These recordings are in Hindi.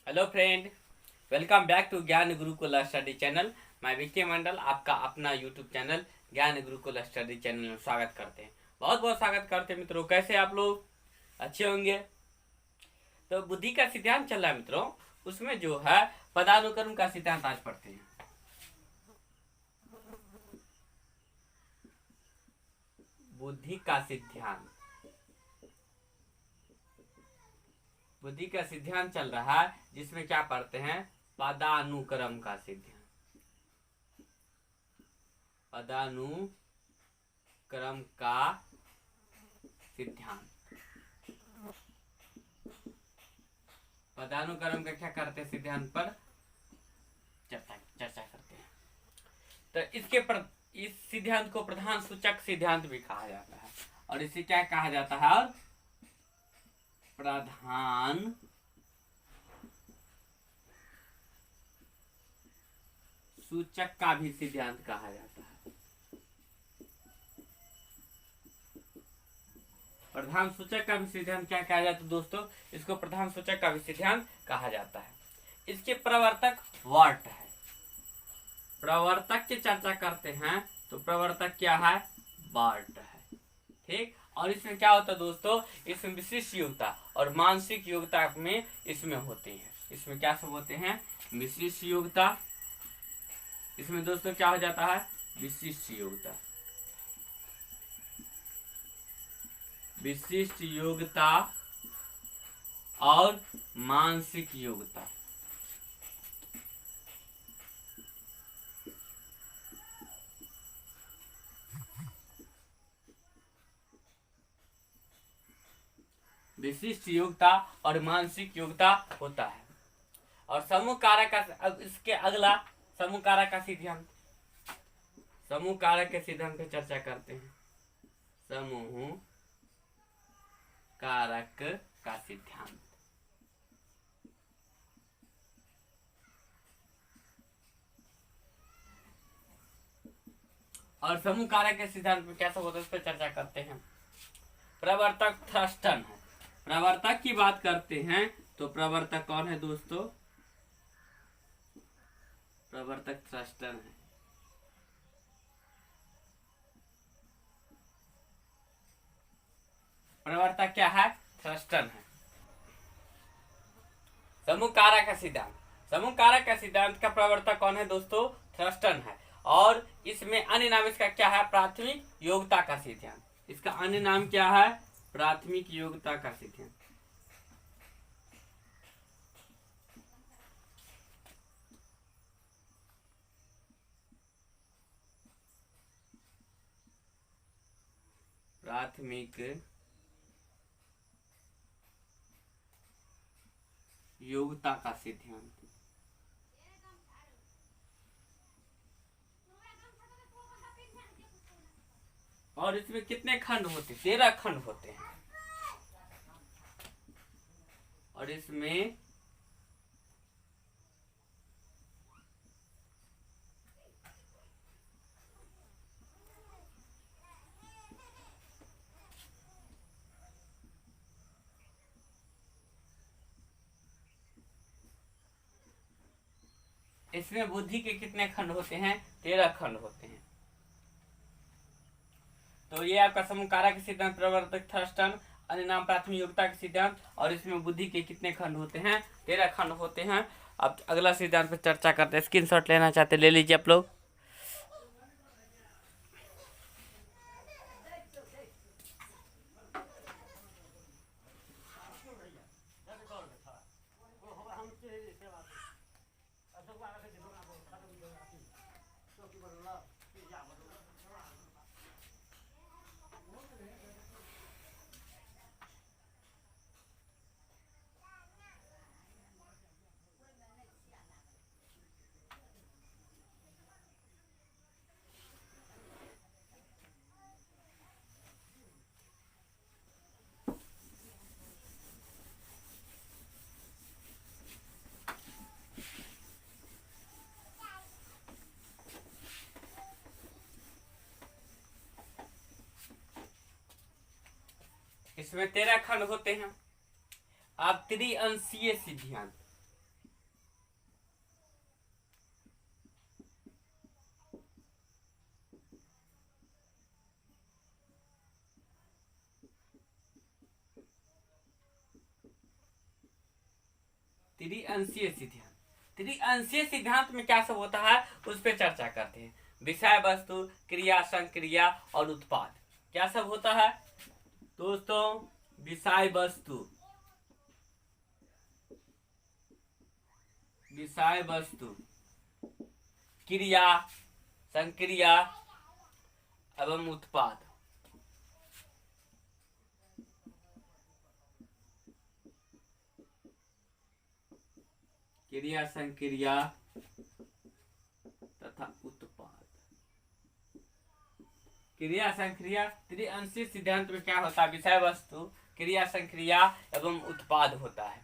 Hello friend, welcome back to Gyan Gurukul study channel. मैं विक्की मंडल आपका अपना यूट्यूब चैनल ज्ञान गुरुकुल स्टडी चैनल में स्वागत करते हैं। बहुत बहुत स्वागत करते हैं मित्रों। कैसे आप लोग? अच्छे होंगे। तो बुद्धि का सिद्धांत चल रहा है मित्रों, उसमें जो है पदानुक्रम का सिद्धांत आज पढ़ते हैं। बुद्धि का सिद्धांत, बुद्धि का सिद्धांत चल रहा है, जिसमें क्या पढ़ते हैं? पदानुक्रम का सिद्धांत। पदानुक्रम का सिद्धांत। पदानुक्रम का क्या करते हैं? सिद्धांत पर चर्चा करते हैं। तो इस सिद्धांत को प्रधान सूचक सिद्धांत भी कहा जाता है। और इसे क्या कहा जाता है? और प्रधान सूचक का भी सिद्धांत कहा जाता है। प्रधान सूचक का भी सिद्धांत क्या कहा जाता है दोस्तों? इसको प्रधान सूचक का भी सिद्धांत कहा जाता है। इसके प्रवर्तक वाट है। प्रवर्तक की चर्चा करते हैं तो प्रवर्तक क्या है? बार्ट है। ठीक। और इसमें क्या होता है दोस्तों? इसमें विशिष्ट योग्यता और मानसिक योग्यता में इसमें होते हैं। इसमें क्या सब होते हैं? विशिष्ट योग्यता। इसमें दोस्तों क्या हो जाता है? विशिष्ट योग्यता। विशिष्ट योग्यता और मानसिक योग्यता। विशिष्ट योग्यता और मानसिक योग्यता होता है। और समूह कारक का इसके अगला समूह कारक का सिद्धांत। समूह कारक के सिद्धांत पे चर्चा करते हैं। समूह कारक का सिद्धांत। और समूह कारक के सिद्धांत में क्या सब होता है, इस पर चर्चा करते हैं। प्रवर्तक थ्रस्टन है। प्रवर्तक की बात करते हैं तो प्रवर्तक कौन है दोस्तों? प्रवर्तक थ्रस्टन है। प्रवर्तक क्या है? थ्रस्टन है। समूह कारक का सिद्धांत। समूह कारक का सिद्धांत का प्रवर्तक कौन है दोस्तों? थ्रस्टन है। और इसमें अन्य नाम इसका क्या है? प्राथमिक योग्यता का सिद्धांत। इसका अन्य नाम क्या है? प्राथमिक योग्यता का सिद्धांत। प्राथमिक योग्यता का सिद्धांत। और इसमें कितने खंड होते? 13 खंड होते हैं। और इसमें इसमें बुद्धि के कितने खंड होते हैं? 13 खंड होते हैं। तो ये आपका समूह कारक सिद्धांत, प्रवर्तक थ्रस्टन, अन्य नाम प्राथमिक योग्यता के सिद्धांत। और इसमें बुद्धि के कितने खंड होते हैं? 13 खंड होते हैं। अब अगला सिद्धांत पर चर्चा करते हैं। स्क्रीनशॉट लेना चाहते ले लीजिए आप लोग। इसमें 13 खंड होते हैं। अब त्रिअंशीय सिद्धांत। त्रिअंशीय सिद्धांत। त्रिअंशीय सिद्धांत में क्या सब होता है उस पर चर्चा करते हैं। विषय वस्तु, क्रिया, संक्रिया और उत्पाद। क्या सब होता है दोस्तों? विषय वस्तु, विषय वस्तु, क्रिया, संक्रिया एवं उत्पाद। क्रिया, संक्रिया तथा उत्पाद। क्रिया संक्रिया त्रिअंशीय सिद्धांत में क्या होता है? विषय वस्तु, क्रिया, संक्रिया एवं उत्पाद होता है।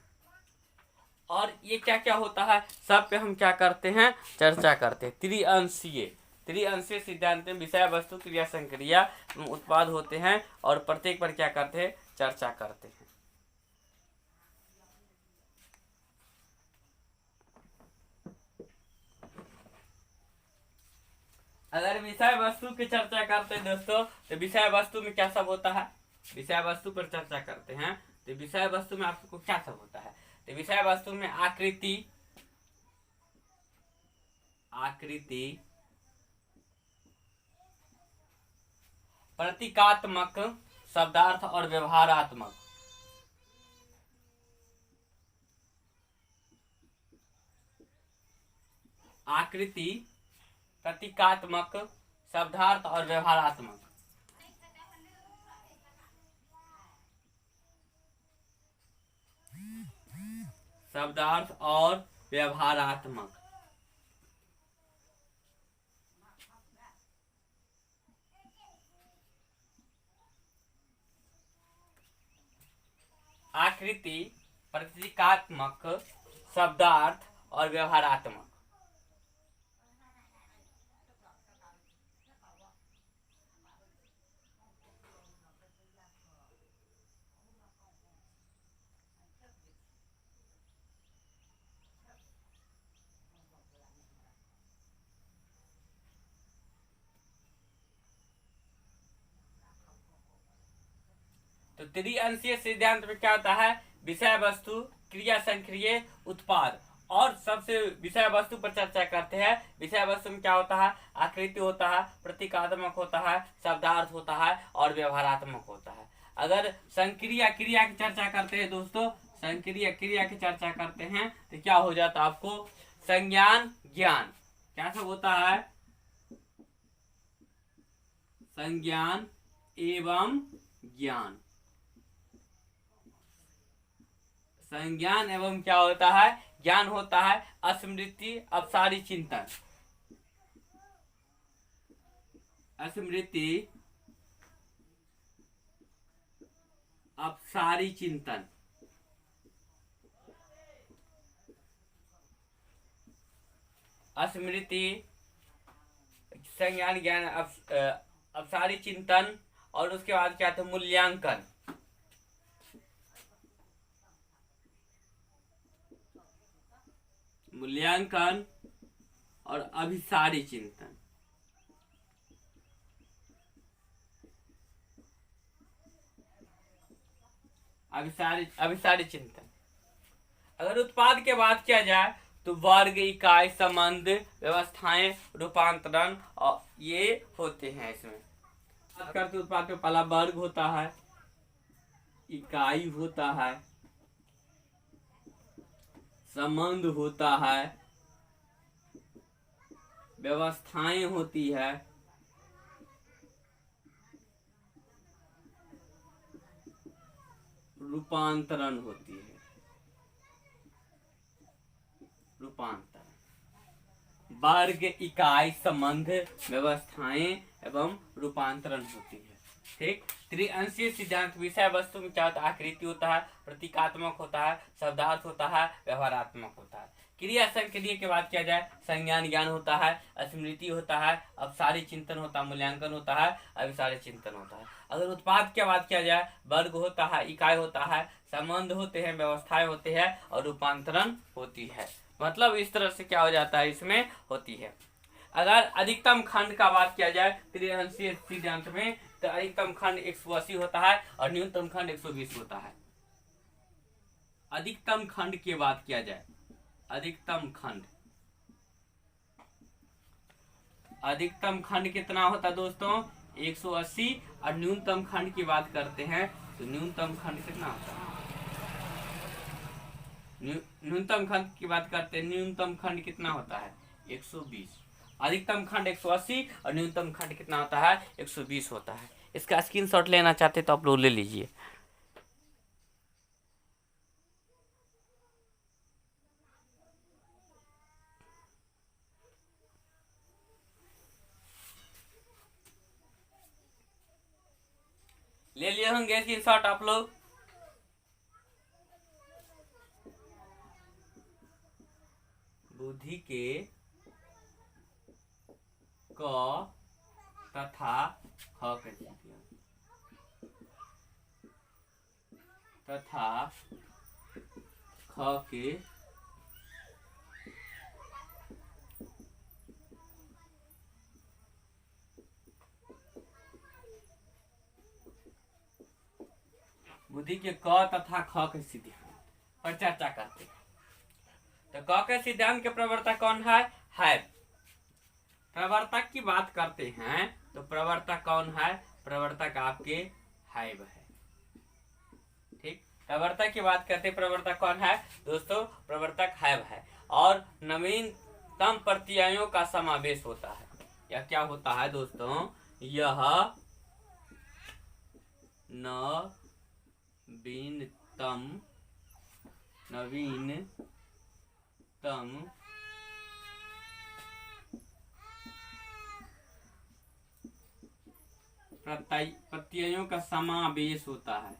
और ये क्या क्या होता है सब पे हम क्या करते हैं? चर्चा करते हैं। त्रिअंशीय सिद्धांत में विषय वस्तु, क्रिया, संक्रिया एवं उत्पाद होते हैं और प्रत्येक पर क्या करते हैं? चर्चा करते हैं। अगर विषय वस्तु की चर्चा करते हैं दोस्तों, तो विषय वस्तु में क्या सब होता है? विषय वस्तु पर चर्चा करते हैं तो विषय वस्तु में आपको क्या सब होता है? तो विषय वस्तु में आकृति, प्रतीकात्मक, शब्दार्थ और व्यवहारात्मक। आकृति, प्रतीकात्मक, शब्दार्थ और व्यवहारात्मक। शब्दार्थ और व्यवहारात्मक। आकृति, प्रतीकात्मक, शब्दार्थ और व्यवहारात्मक। तो त्रिअंशीय सिद्धांत में क्या होता है? विषय वस्तु, क्रिया, संक्रिय, उत्पाद। और सबसे विषय वस्तु पर चर्चा करते हैं। विषय वस्तु में क्या होता है? आकृति होता है, प्रतीकात्मक होता है, शब्दार्थ होता है और व्यवहारात्मक होता है। अगर संक्रिया क्रिया की चर्चा करते हैं दोस्तों, संक्रिया क्रिया की चर्चा करते हैं तो क्या हो जाता है आपको? संज्ञान, ज्ञान। क्या सब होता है? संज्ञान एवं ज्ञान। संज्ञान एवं क्या होता है? ज्ञान होता है। स्मृति, अपसारी चिंतन। स्मृति, अपसारी चिंतन। स्मृति, संज्ञान, ज्ञान, अपसारी चिंतन। और उसके बाद क्या था? मूल्यांकन। मूल्यांकन और अभिसारी चिंतन। अभिसारी चिंतन। अगर उत्पाद के बात किया जाए तो वर्ग, इकाई, संबंध, व्यवस्थाएं, रूपांतरण और ये होते हैं इसमें। बात करते उत्पाद में पहला वर्ग होता है, इकाई होता है, संबंध होता है, व्यवस्थाएं होती है, रूपांतरण होती है। रूपांतरण, वर्ग, इकाई, संबंध, व्यवस्थाएं एवं रूपांतरण होती है। ठीक। त्रिअंशीय सिद्धांत विषय वस्तु में क्या होता है? आकृति होता है, प्रतीकात्मक होता है, शब्दार्थ होता है, व्यवहारात्मक होता है। क्रिया संक्रिया की बात किया जाए, संज्ञान, ज्ञान होता है, स्मृति होता है, अपसारी चिंतन होता है, मूल्यांकन होता है, अभिसारी चिंतन होता है। अगर उत्पाद की बात किया जाए, वर्ग होता है, इकाई होता है, संबंध होते हैं, व्यवस्थाएं होते हैं और रूपांतरण होती है। मतलब इस तरह से क्या हो जाता है? इसमें होती है। अगर अधिकतम खंड का बात किया जाए त्रिअंशीय सिद्धांत में, तो अधिकतम खंड 180 होता है और न्यूनतम खंड 120 होता है। अधिकतम खंड की बात किया जाए, अधिकतम खंड कितना होता है दोस्तों 180। और न्यूनतम खंड की बात करते हैं तो न्यूनतम खंड कितना होता है, न्यूनतम खंड की बात करते हैं, न्यूनतम खंड कितना होता है 120। अधिकतम खंड 180 और न्यूनतम खंड कितना होता है 120 होता है। इसका स्क्रीनशॉट लेना चाहते तो आप लोग ले लीजिए। ले लिए होंगे स्क्रीनशॉट आप लोग। बुद्धि के क तथा ख के तथा ख के बुद्धि के क तथा ख के सिद्धांत पर चर्चा करते हैं। तो क के सिद्धांत के प्रवर्तक कौन है प्रवर्तक की बात करते हैं तो प्रवर्तक कौन है, प्रवर्तक आपके हैब है। ठीक, प्रवर्तक की बात करते प्रवर्तक कौन है दोस्तों, प्रवर्तक हैब है। और नवीनतम प्रत्ययों का समावेश होता है। यह क्या होता है दोस्तों, यह नवीनतम प्रत्ययों का समावेश होता है।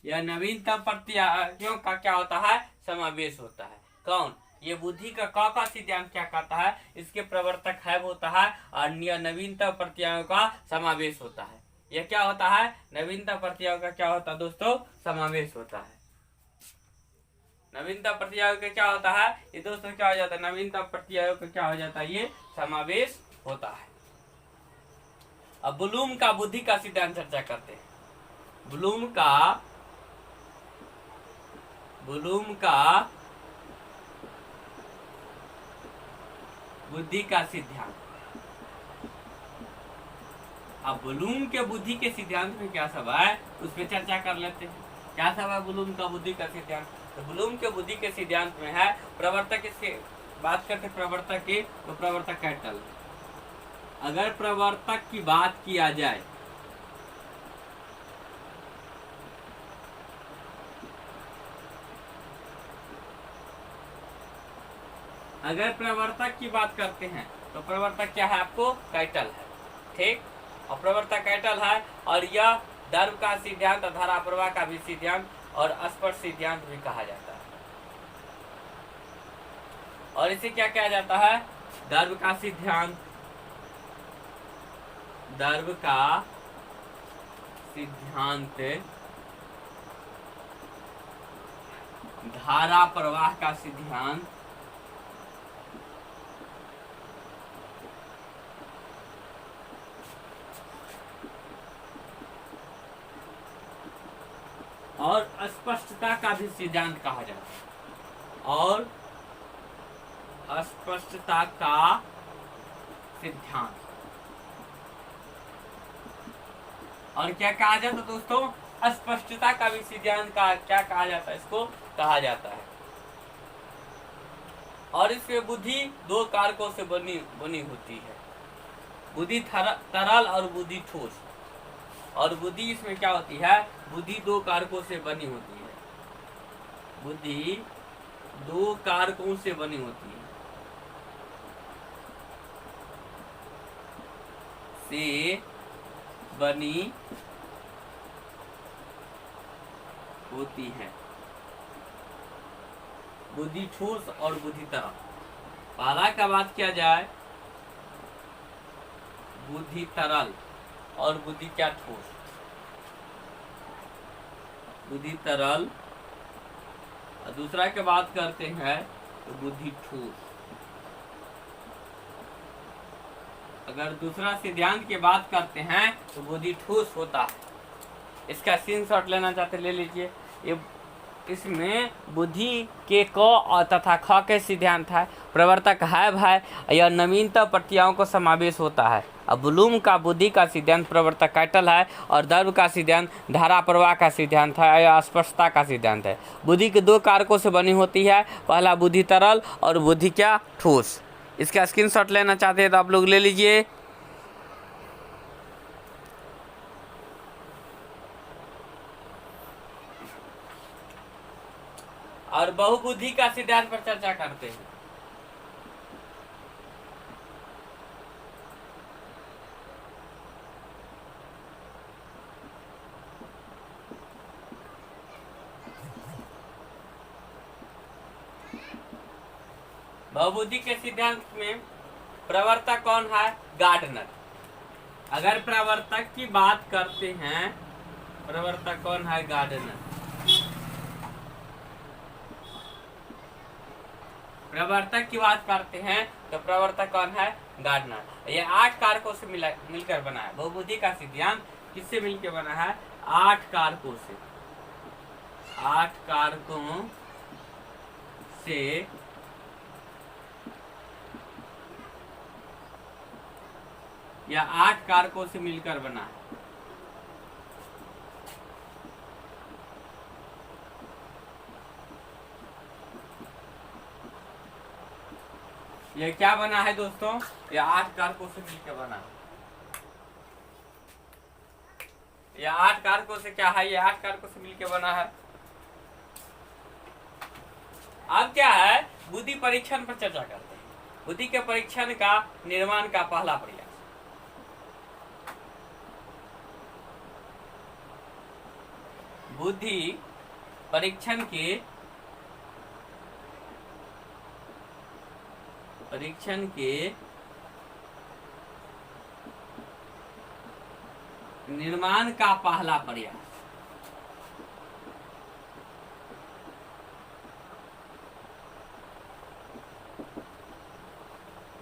यह नवीनतम प्रत्ययों का क्या होता है, समावेश होता है। कौन, ये बुद्धि का सिद्धांत क्या कहता है, इसके प्रवर्तक हैब होता है और नवीनतम प्रत्ययों का समावेश होता है। यह क्या होता है, नवीनतम प्रत्ययों का क्या होता है दोस्तों, समावेश होता है। नवीनतम प्रत्ययों का क्या होता है ये दोस्तों, क्या हो जाता है, नवीनतम प्रत्ययों का क्या हो जाता है, ये समावेश होता है। अब ब्लूम का बुद्धि का सिद्धांत चर्चा करते हैं। ब्लूम का बुद्धि का सिद्धांत। अब ब्लूम के बुद्धि के सिद्धांत में क्या सब है, उस पर चर्चा कर लेते हैं। क्या सब है ब्लूम का बुद्धि का सिद्धांत, तो ब्लूम के बुद्धि के सिद्धांत में है प्रवर्तक। इसके बात करते प्रवर्तक की तो प्रवर्तक कैटल। अगर प्रवर्तक की बात किया जाए, अगर प्रवर्तक की बात करते हैं तो प्रवर्तक क्या है आपको, कैटल है। ठीक, और प्रवर्तक कैटल है। और यह दर्व का सिद्धांत, धारा प्रवाह का भी सिद्धांत और स्पर्श सिद्धांत भी कहा जाता है। और इसे क्या कहा जाता है, दर्व का सिद्धांत, दर्व का सिद्धांत, धारा प्रवाह का सिद्धांत और अस्पष्टता का भी सिद्धांत कहा जाता है। और अस्पष्टता का सिद्धांत, और क्या कहा जाता है दोस्तों, अस्पष्टता का भी सिद्धांत का क्या कहा जाता है, इसको कहा जाता है। और इसमें बुद्धि दो कारकों से बनी होती है, बुद्धि तरल और बुद्धि ठोस। और बुद्धि इसमें क्या होती है, बुद्धि दो कारकों से बनी होती है, बुद्धि दो कारकों से बनी होती है, से बनी होती है, बुद्धि ठोस और बुद्धि तरल। पहला का बात किया जाए, बुद्धि तरल और बुद्धि क्या ठोस, बुद्धि तरल। और दूसरा की बात करते हैं तो बुद्धि ठोस। अगर दूसरा सिद्धांत की बात करते हैं तो बुद्धि ठोस होता है। इसका स्क्रीनशॉट लेना चाहते ले लीजिए। ये इसमें बुद्धि के क और तथा ख के सिद्धांत है, प्रवर्तक है भाई, यह नवीनतम प्रक्रियाओं को समावेश होता है। अब ब्लूम का बुद्धि का सिद्धांत प्रवर्तक कैटल है और दर्व का सिद्धांत धारा प्रवाह का सिद्धांत है या स्पष्टता का सिद्धांत है। बुद्धि के 2 कारकों से बनी होती है, पहला बुद्धि तरल और बुद्धि क्या ठोस। इसका स्क्रीनशॉट लेना चाहते हैं तो आप लोग ले लीजिए। और बहुबुद्धि का सिद्धांत पर चर्चा करते हैं। बहुबुद्धि के सिद्धांत में प्रवर्तक कौन है? गार्डनर। अगर प्रवर्तक की बात करते हैं, प्रवर्तक कौन है? गार्डनर। प्रवर्तक की बात करते हैं तो प्रवर्तक कौन है? गार्डनर। ये 8 कारकों से मिलकर बना है। बहुबुद्धि का सिद्धांत किससे मिलकर बना है? 8 कारकों से। 8 कारकों से या 8 कारकों से मिलकर बना है। ये क्या बना है दोस्तों? ये 8 कारकों से मिलकर बना है। ये 8 कारकों से क्या है? ये 8 कारकों से मिलकर बना है। अब क्या है? बुद्धि परीक्षण पर चर्चा करते हैं। बुद्धि के परीक्षण का निर्माण का पहला प्रयास। बुद्धि परीक्षण के निर्माण का पहला प्रयास।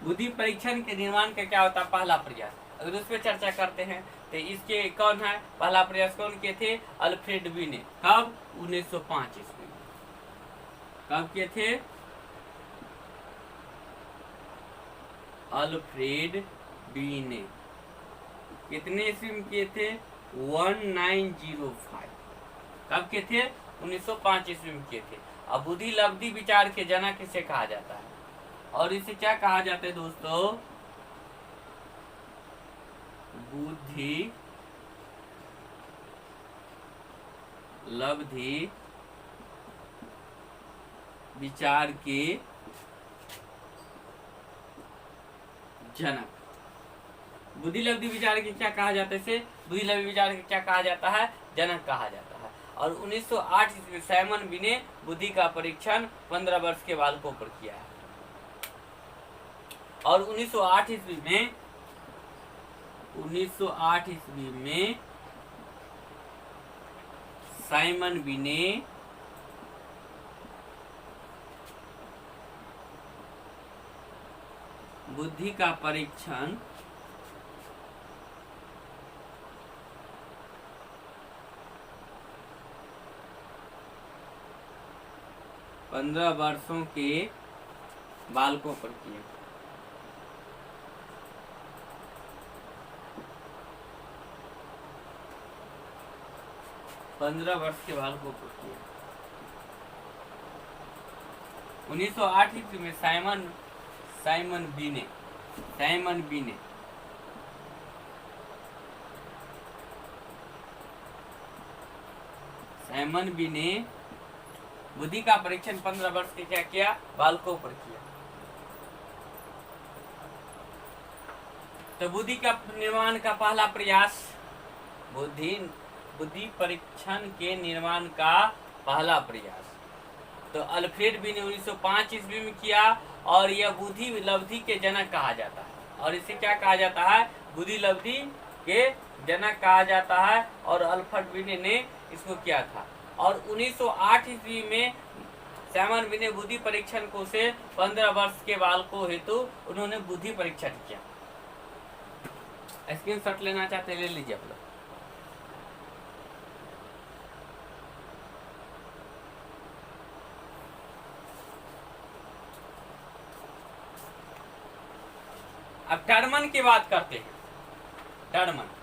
बुद्धि परीक्षण के निर्माण का क्या होता है? पहला प्रयास। अगर उस पर चर्चा करते हैं तो इसके कौन है? पहला प्रयास कौन किए थे? अल्फ्रेड बी ने। कब? 1905 ईस्वी में। कब किए थे? अल्फ्रेड बी ने। कितने ईस्वी में किए थे? 1905। कब किए थे? 1905 ईस्वी में किए थे। अब बुद्धि लब्धि विचार के जनक इसे कहा जाता है। और इसे क्या कहा जाता है दोस्तों? बुद्धि लब्धि विचार के जनक। बुद्धि लब्धि विचार के क्या कहा जाता है? इसे बुद्धि लब्धि विचार के क्या कहा जाता है? जनक कहा जाता है। और 1908 ईस्वी साइमन बी ने बुद्धि का परीक्षण 15 वर्ष के बालकों पर किया है। और 1908 ईस्वी में साइमन बी ने बुद्धि का परीक्षण 15 वर्षों के बालकों पर किया। 15 वर्ष के बालकों पर किया। 1908 ईस्वी में साइमन बी ने बुद्धि का परीक्षण 15 वर्ष के क्या किया? बालकों पर किया। तो बुद्धि का निर्माण का पहला प्रयास, बुद्धि परीक्षण के निर्माण का पहला प्रयास तो अल्फ्रेड बी ने 1905 ईस्वी में किया। और यह बुद्धि लब्धि के जनक कहा जाता है। और इसे क्या कहा जाता है? बुद्धि लब्धि के जनक कहा जाता है। और अल्फ्रेड बी ने इसको किया था। और 1908 ईस्वी में साइमन बी ने बुद्धि परीक्षण को से 15 वर्ष के बालकों हेतु उन्होंने बुद्धि परीक्षण किया। स्क्रीनशॉट लेना चाहते ले लीजिए आप लोग। अब टर्मन की बात करते हैं। टर्मन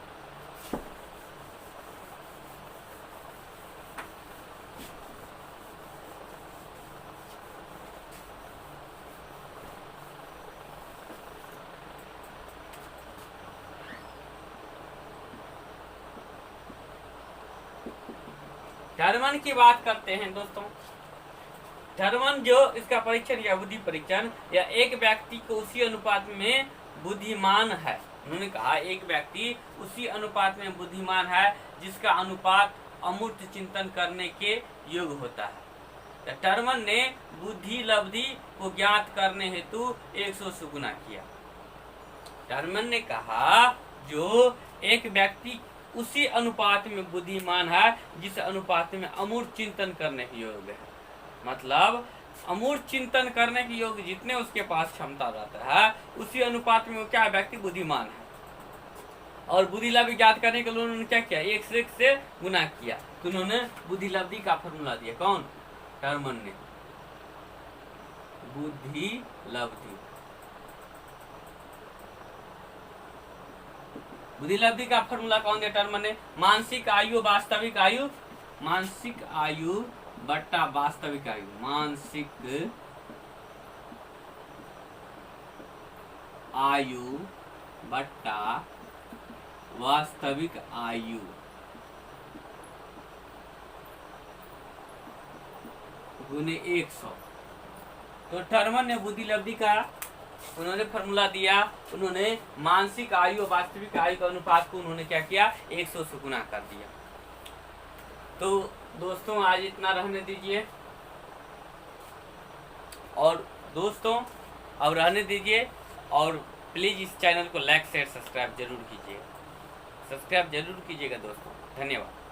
टर्मन की बात करते हैं दोस्तों। टर्मन जो इसका परीक्षण या बुद्धि परीक्षण, या एक व्यक्ति को उसी अनुपात में बुद्धिमान है। उन्होंने कहा एक व्यक्ति उसी अनुपात में बुद्धिमान है जिसका अनुपात अमूर्त चिंतन करने के योग होता है। तो टर्मन ने बुद्धि लब्धि को ज्ञात करने हेतु 100 से गुना किया। टर्मन ने कहा जो एक व्यक्ति उसी अनुपात में बुद्धिमान है जिस अनुपात में अमूर्त चिंतन करने के योग है। मतलब अमूर्त चिंतन करने के योग जितने उसके पास क्षमता रहता है उसी अनुपात में वो क्या व्यक्ति बुद्धिमान है। और बुद्धि लब्धि ज्ञात करने के लिए उन्होंने क्या किया, 1 से गुना किया। तो उन्होंने बुद्धि लब्धि का फॉर्मूला दिया। कौन? टर्मन ने। बुद्धि लब्धि, बुद्धि लब्धि का फॉर्मूला कौन दिया टर्मन ने? मानसिक आयु वास्तविक आयु, मानसिक आयु बट्टा वास्तविक आयु, मानसिक आयु बट्टा वास्तविक आयु गुने 100। तो टर्मन ने बुद्धि लब्धि का उन्होंने फॉर्मूला दिया। उन्होंने मानसिक आयु और वास्तविक आयु का अनुपात को उन्होंने क्या किया, 100 से गुना कर दिया। तो दोस्तों आज इतना रहने दीजिए। और दोस्तों अब रहने दीजिए, और प्लीज इस चैनल को लाइक शेयर सब्सक्राइब जरूर कीजिए। सब्सक्राइब जरूर कीजिएगा दोस्तों। धन्यवाद।